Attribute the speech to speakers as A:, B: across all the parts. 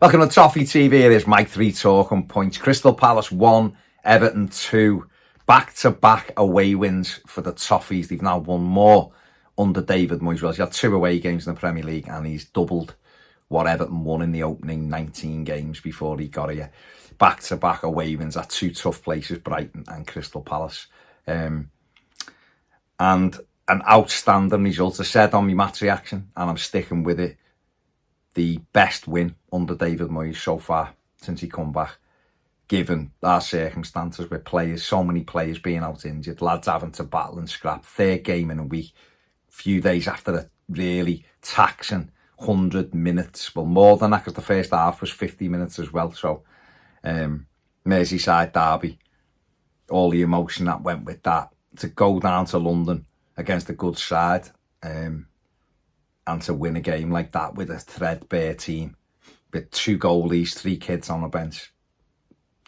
A: Welcome to Toffee TV. There's Mike 3 talking points. Crystal Palace 1, Everton 2. Back-to-back away wins for the Toffees. They've now won more under David Moyes. Well, he's had 2 away games in the Premier League and he's doubled what Everton won in the opening 19 games before he got here. Back-to-back away wins at 2 tough places, Brighton and Crystal Palace. And an outstanding result. I said on my match reaction, and I'm sticking with it, the best win under David Moyes so far since he come back, given our circumstances with players, so many players being out injured, lads having to battle and scrap, 3rd game in a week, few days after a really taxing 100 minutes, well more than that because the first half was 50 minutes as well. So Merseyside derby, all the emotion that went with that, to go down to London against a good side and to win a game like that with a threadbare team, with 2 goalies, 3 kids on the bench,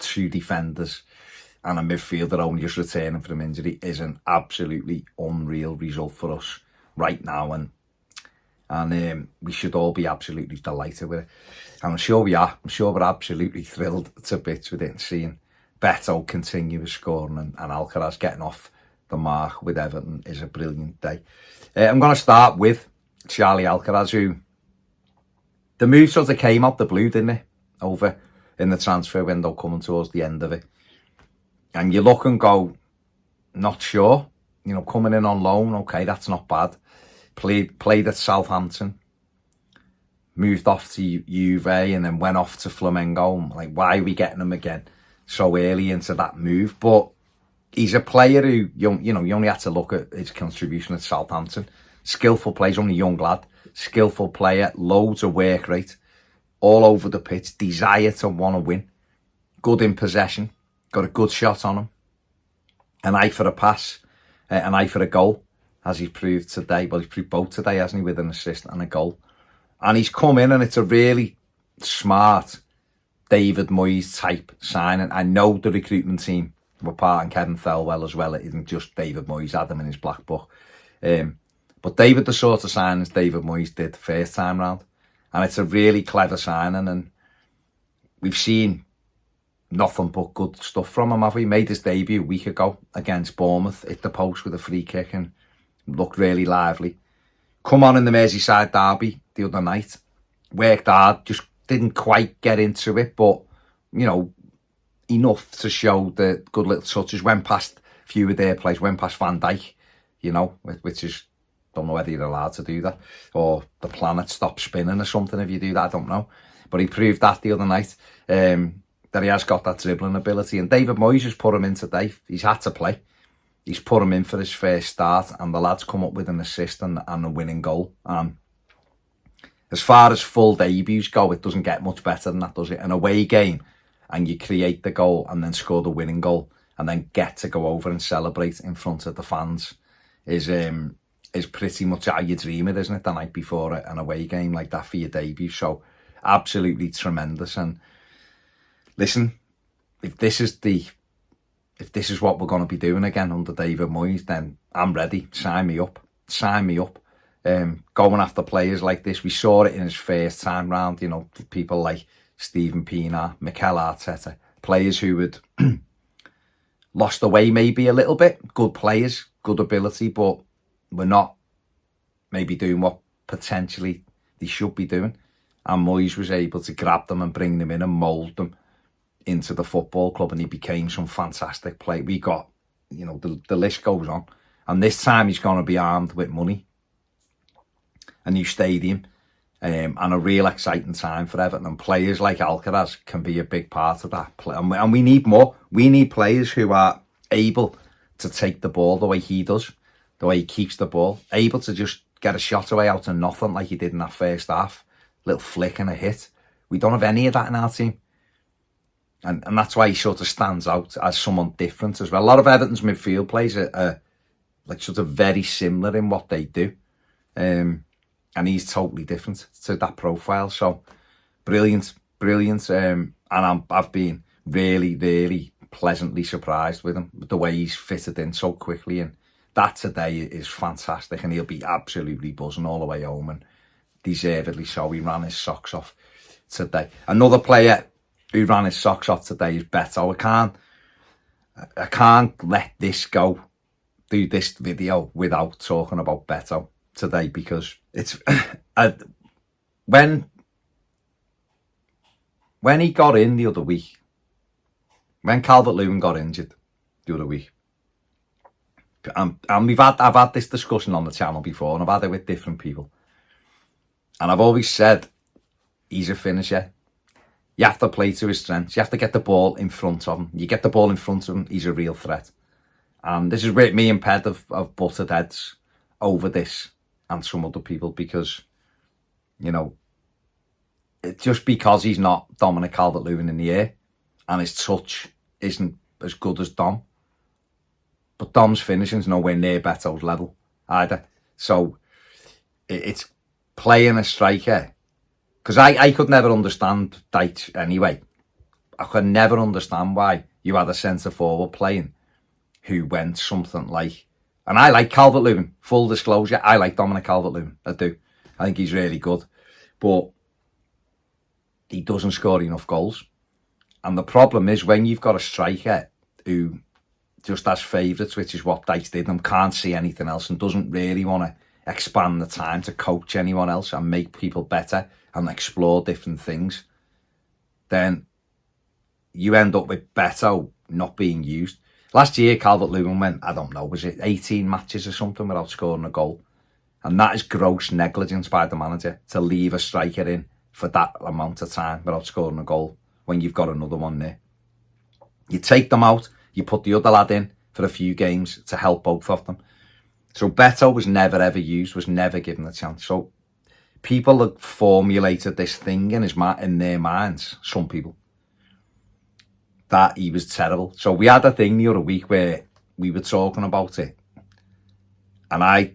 A: 2 defenders and a midfielder only just returning from injury, is an absolutely unreal result for us right now, and we should all be absolutely delighted with it. And I'm sure we are. I'm sure we're absolutely thrilled to bits with it, and seeing Betto continue with scoring and Alcaraz getting off the mark with Everton is a brilliant day. I'm going to start with Charlie Alcaraz, who the move sort of came out the blue, didn't it, over in the transfer window coming towards the end of it. And you look and go, not sure, you know, coming in on loan, okay, that's not bad. Played at Southampton, moved off to Juve and then went off to Flamengo. Like, why are we getting him again so early into that move? But he's a player who, you know, you only had to look at his contribution at Southampton. Skillful player, only a young lad, skillful player, loads of work rate, all over the pitch, desire to want to win, good in possession, got a good shot on him, an eye for a pass, an eye for a goal, as he's proved today. Well, he's proved both today, hasn't he, with an assist and a goal. And he's come in and it's a really smart David Moyes type signing. I know the recruitment team were part and Kevin Thelwell as well. It isn't just David Moyes, had him in his black book. But David, the sort of signings David Moyes did first time round. And it's a really clever signing, and we've seen nothing but good stuff from him, have we? Made his debut a week ago against Bournemouth, hit the post with a free kick and looked really lively. Come on in the Merseyside derby the other night, worked hard, just didn't quite get into it, but, you know, enough to show the good little touches. Went past a few of their players, went past Van Dijk, you know, which is, don't know whether you're allowed to do that, or the planet stops spinning or something if you do that, I don't know. But he proved that the other night, that he has got that dribbling ability. And David Moyes has put him in today. He's had to play. He's put him in for his first start, and the lad's come up with an assist and a winning goal. As far as full debuts go, it doesn't get much better than that, does it? An away game, and you create the goal and then score the winning goal, and then get to go over and celebrate in front of the fans is pretty much how you dream it, isn't it? The night before an away game like that for your debut. So absolutely tremendous. And listen, if this is what we're going to be doing again under David Moyes, then I'm ready. Sign me up. Sign me up. Going after players like this, we saw it in his first time round. You know, people like Steven Pienaar, Mikel Arteta, players who had lost the way maybe a little bit. Good players, good ability, but we're not maybe doing what potentially they should be doing. And Moyes was able to grab them and bring them in and mould them into the football club, and he became some fantastic player. We got, you know, the list goes on. And this time he's going to be armed with money, a new stadium, and a real exciting time for Everton. And players like Alcaraz can be a big part of that. And we need more. We need players who are able to take the ball the way he does, the way he keeps the ball, able to just get a shot away out of nothing like he did in that first half. Little flick and a hit. We don't have any of that in our team. And that's why he sort of stands out as someone different as well. A lot of Everton's midfield players are like sort of very similar in what they do. And he's totally different to that profile. So brilliant. And I've been really, really pleasantly surprised with him, with the way he's fitted in so quickly. And that today is fantastic, and he'll be absolutely buzzing all the way home, and deservedly so. He ran his socks off today. Another player who ran his socks off today is Betto. I can't let this go, do this video without talking about Betto today, because it's when he got in the other week, when Calvert-Lewin got injured the other week, and I've had this discussion on the channel before, and I've had it with different people, and I've always said he's a finisher. You have to play to his strengths. You have to get the ball in front of him. You get the ball in front of him, he's a real threat. And this is where me and Ped have butted heads over this, and some other people, because, you know, just because he's not Dominic Calvert-Lewin in the air, and his touch isn't as good as Dom, but Dom's finishing's nowhere near Beto's level either. So it's playing a striker. Because I could never understand Dyche anyway. I could never understand why you had a centre-forward playing who went something like... And I like Calvert-Lewin, full disclosure. I like Dominic Calvert-Lewin, I do. I think he's really good. But he doesn't score enough goals. And the problem is, when you've got a striker who just has favourites, which is what Dyche did, and can't see anything else, and doesn't really want to expand the time to coach anyone else and make people better and explore different things, then you end up with Betto not being used. Last year, Calvert-Lewin went, I don't know, was it 18 matches or something without scoring a goal? And that is gross negligence by the manager, to leave a striker in for that amount of time without scoring a goal when you've got another one there. You take them out, you put the other lad in for a few games to help both of them. So Betto was never ever used, was never given a chance. So people have formulated this thing in their minds, some people, that he was terrible. So we had a thing the other week where we were talking about it, and I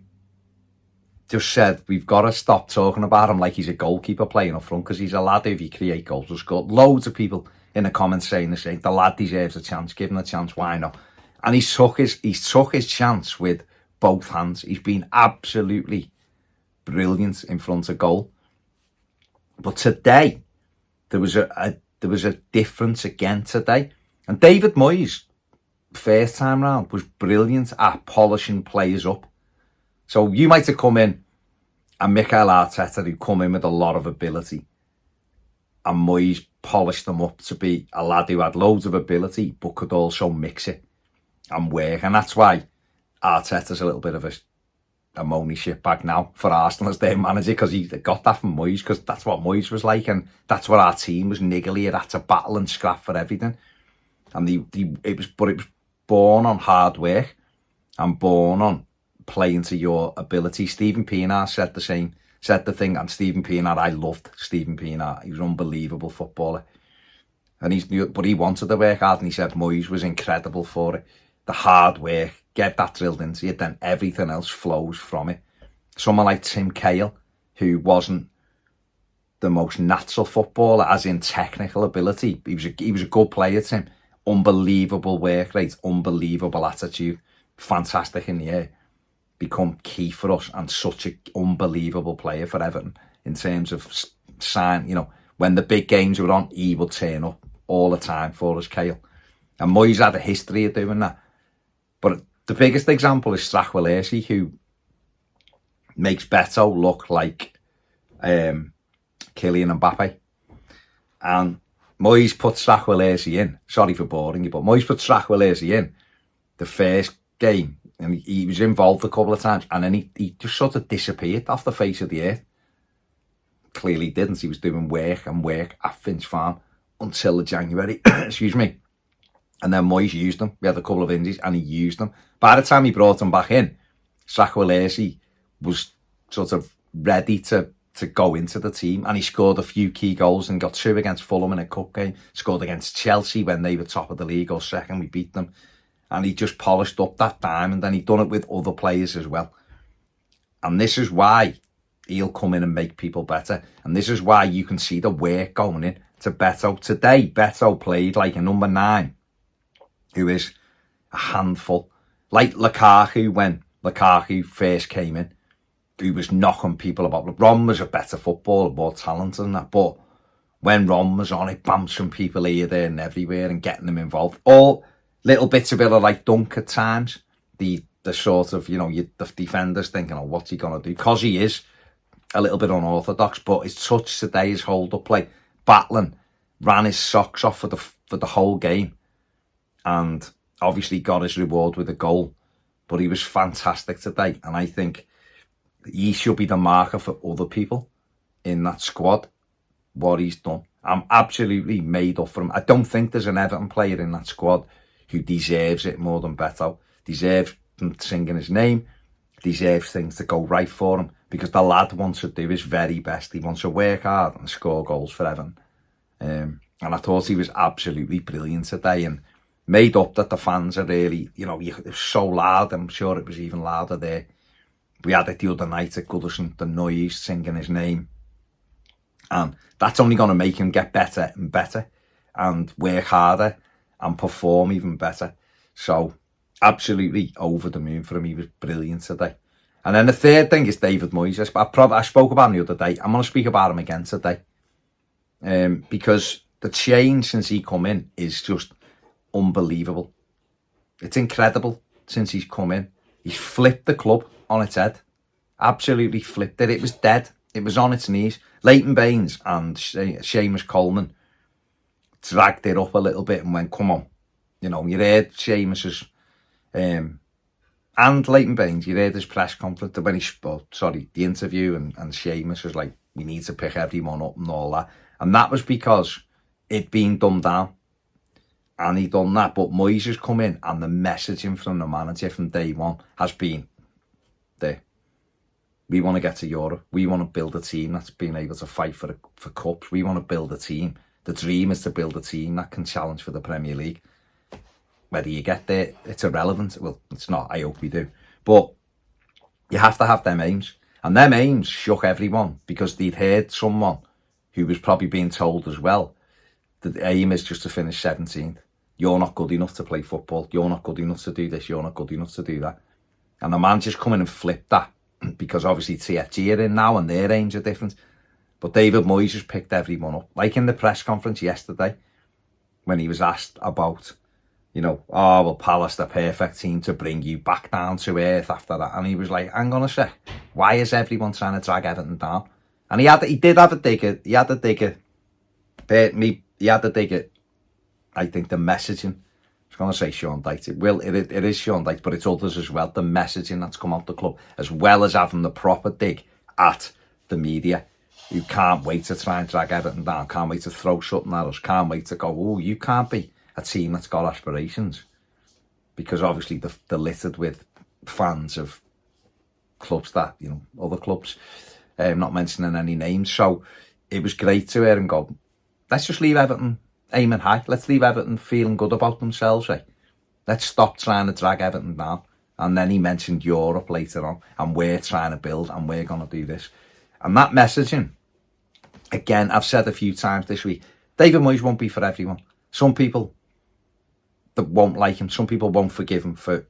A: just said, we've got to stop talking about him like he's a goalkeeper playing up front, because he's a lad who, if you create goals, will score. Loads of people in the comments saying the same. The lad deserves a chance, give him a chance, why not? And he took his chance with both hands. He's been absolutely brilliant in front of goal. But today, there was a difference again today. And David Moyes, first time round, was brilliant at polishing players up. So you might have come in, and Mikel Arteta, who come in with a lot of ability, and Moyes polished them up to be a lad who had loads of ability but could also mix it and work. And that's why Arteta's a little bit of a moany shitbag now for Arsenal as their manager, because he got that from Moyes, because that's what Moyes was like, and that's what our team was niggly. It had to battle and scrap for everything, and it was born on hard work and born on playing to your ability. Steven Pienaar said the thing, and Steven Pienaar, I loved Steven Pienaar. He was an unbelievable footballer, and but he wanted to work hard, and he said Moyes was incredible for it. The hard work, get that drilled into you, then everything else flows from it. Someone like Tim Cahill, who wasn't the most natural footballer, as in technical ability, he was a good player, Tim. Unbelievable work rate, unbelievable attitude, fantastic in the air. Become key for us, and such an unbelievable player for Everton in terms of sign. You know, when the big games were on, he would turn up all the time for us, Cahill. And Moyes had a history of doing that. But the biggest example is Strachwelesi, who makes Betto look like Kylian Mbappe. And Moyes put Strachwelesi in. Sorry for boring you, but Moyes put Strachwelesi in the first game, and he was involved a couple of times, and then he just sort of disappeared off the face of the earth. Clearly didn't. He was doing work at Finch Farm until January. Excuse me. And then Moyes used him. We had a couple of injuries, and he used him. By the time he brought him back in, Strachwelesi was sort of ready to go into the team, and he scored a few key goals and got 2 against Fulham in a cup game, scored against Chelsea when they were top of the league, or second, we beat them, and he just polished up that diamond, and he done it with other players as well. And this is why he'll come in and make people better, and this is why you can see the work going in to Betto. Today, Betto played like a number 9, who is a handful, like Lukaku when Lukaku first came in, who was knocking people about. LeBron was a better footballer, more talented than that, but When Ron was on it, bouncing people here, there and everywhere and getting them involved. All little bits of it are like Dunk at times. The sort of, the defenders thinking, oh, what's he going to do? Because he is a little bit unorthodox, but his touch today, his hold-up play, battling, ran his socks off for the whole game, and obviously got his reward with a goal. But he was fantastic today, and I think he should be the marker for other people in that squad, what he's done. I'm absolutely made up for him. I don't think there's an Everton player in that squad who deserves it more than Betto. Deserves them singing his name, deserves things to go right for him, because the lad wants to do his very best. He wants to work hard and score goals for Everton. And I thought he was absolutely brilliant today, and made up that the fans are really, it was so loud. I'm sure it was even louder there. We had it the other night at Goodison, the noise, singing his name. And that's only going to make him get better and better and work harder and perform even better. So, absolutely over the moon for him. He was brilliant today. And then the third thing is David Moyes. I spoke about him the other day. I'm going to speak about him again today. Because the change since he come in is just unbelievable. It's incredible since he's come in. He's flipped the club on its head. Absolutely flipped it. It was dead. It was on its knees. Leighton Baines and Seamus Coleman dragged it up a little bit and went, come on. You heard Seamus's and Leighton Baines, you heard his press conference when the interview, and Seamus was like, we need to pick everyone up and all that. And that was because it'd been dumbed down. And he done that. But Moyes has come in, and the messaging from the manager from day one has been there. We want to get to Europe. We want to build a team that's been able to fight for cups. We want to build a team. The dream is to build a team that can challenge for the Premier League. Whether you get there, it's irrelevant. Well, it's not. I hope we do. But you have to have them aims. And them aims shook everyone, because they'd heard someone who was probably being told as well that the aim is just to finish 17th. You're not good enough to play football. You're not good enough to do this. You're not good enough to do that. And the man just come in and flipped that, because obviously TFG are in now and their aims are different. But David Moyes has picked everyone up. Like in the press conference yesterday, when he was asked about, Palace, the perfect team to bring you back down to earth after that. And he was like, hang on a sec. Why is everyone trying to drag Everton down? And he did have a dig at, I think the messaging, I was going to say Sean Dyche. It is Sean Dyche, but it's others as well. The messaging that's come out the club, as well as having the proper dig at the media, who can't wait to try and drag Everton down, can't wait to throw something at us, can't wait to go, oh, you can't be a team that's got aspirations. Because obviously they're littered with fans of clubs that, other clubs, not mentioning any names. So it was great to hear him go, let's just leave Everton aiming high. Let's leave Everton feeling good about themselves, right? Let's stop trying to drag Everton down. And then he mentioned Europe later on, and we're trying to build, and we're going to do this. And that messaging, again, I've said a few times this week, David Moyes won't be for everyone. Some people that won't like him, some people won't forgive him for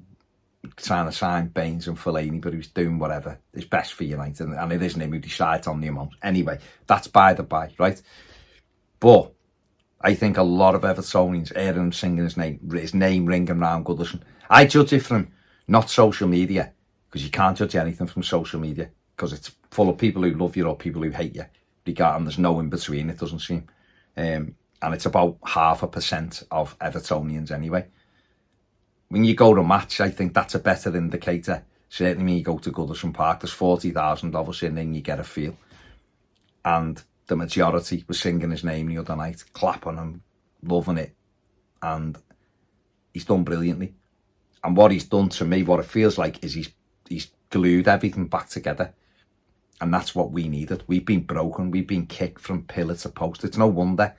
A: trying to sign Baines and Fellaini, but he's doing whatever is best for United, and it isn't him who decides on the amount. Anyway, that's by the by, right? But I think a lot of Evertonians hearing him singing his name ringing around Goodison. I judge it from not social media, because you can't judge anything from social media, because it's full of people who love you or people who hate you. And there's no in between, it doesn't seem. And it's about 0.5% of Evertonians anyway. When you go to match, I think that's a better indicator. Certainly when you go to Goodison Park, there's 40,000 of us in, and you get a feel. And the majority was singing his name the other night, clapping him, loving it. And he's done brilliantly. And what he's done to me, what it feels like, is he's glued everything back together. And that's what we needed. We've been broken. We've been kicked from pillar to post. It's no wonder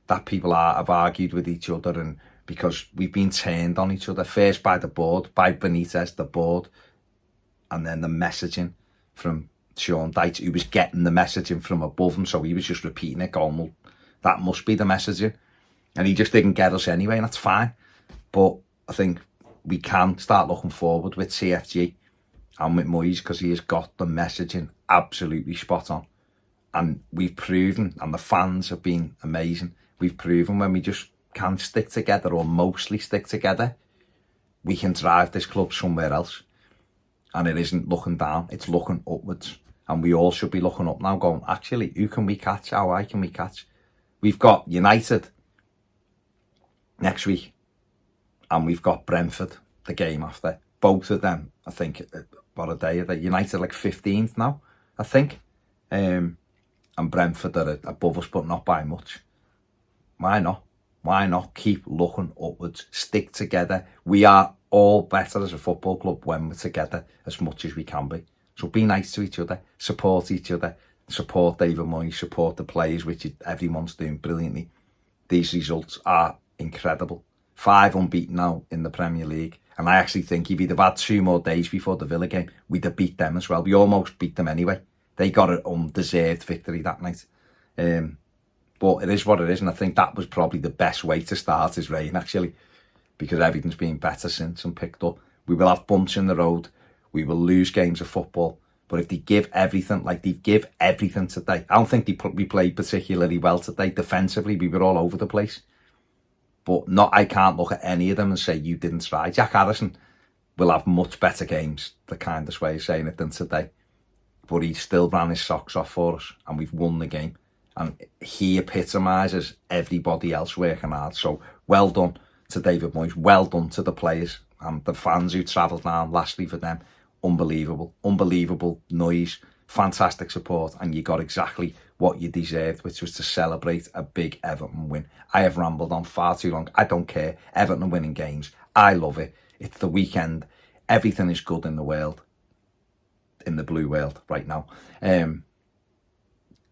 A: that people have argued with each other, and because we've been turned on each other, first by the board, by Benitez, the board, and then the messaging from Sean Dyche, who was getting the messaging from above him, so he was just repeating it, going, well, that must be the messaging. And he just didn't get us anyway, and that's fine. But I think we can start looking forward with CFG and with Moyes, because he has got the messaging absolutely spot on. And we've proven, and the fans have been amazing, we've proven when we just can stick together, or mostly stick together, we can drive this club somewhere else. And it isn't looking down, it's looking upwards. And we all should be looking up now going, actually, who can we catch? How high can we catch? We've got United next week, and we've got Brentford the game after. Both of them, I think, what a day are they? United like 15th now, I think. And Brentford are above us, but not by much. Why not? Why not keep looking upwards? Stick together. We are all better as a football club when we're together as much as we can be. So be nice to each other, support David Moyes, support the players, which everyone's doing brilliantly. These results are incredible. 5 unbeaten now in the Premier League. And I actually think if we'd have had 2 more days before the Villa game, we'd have beat them as well. We almost beat them anyway. They got an undeserved victory that night. But it is what it is, and I think that was probably the best way to start his reign, actually, because everything's been better since and picked up. We will have bumps in the road. We will lose games of football. But if they give everything, like they give everything today, I don't think we played particularly well today. Defensively, we were all over the place. But I can't look at any of them and say you didn't try. Jack Harrison will have much better games, the kindest way of saying it, than today. But he still ran his socks off for us, and we've won the game. And he epitomises everybody else working hard. So well done to David Moyes. Well done to the players and the fans who travelled down. Lastly, for them, unbelievable noise, fantastic support, and you got exactly what you deserved, which was to celebrate a big Everton win. I have rambled on far too long. I don't care. Everton are winning games. I love it. It's the weekend. Everything is good in the world, in the blue world right now.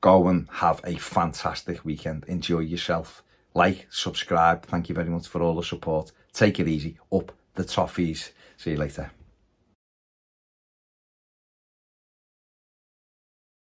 A: Go and have a fantastic weekend. Enjoy yourself. Like, subscribe. Thank you very much for all the support. Take it easy. Up the Toffees. See you later.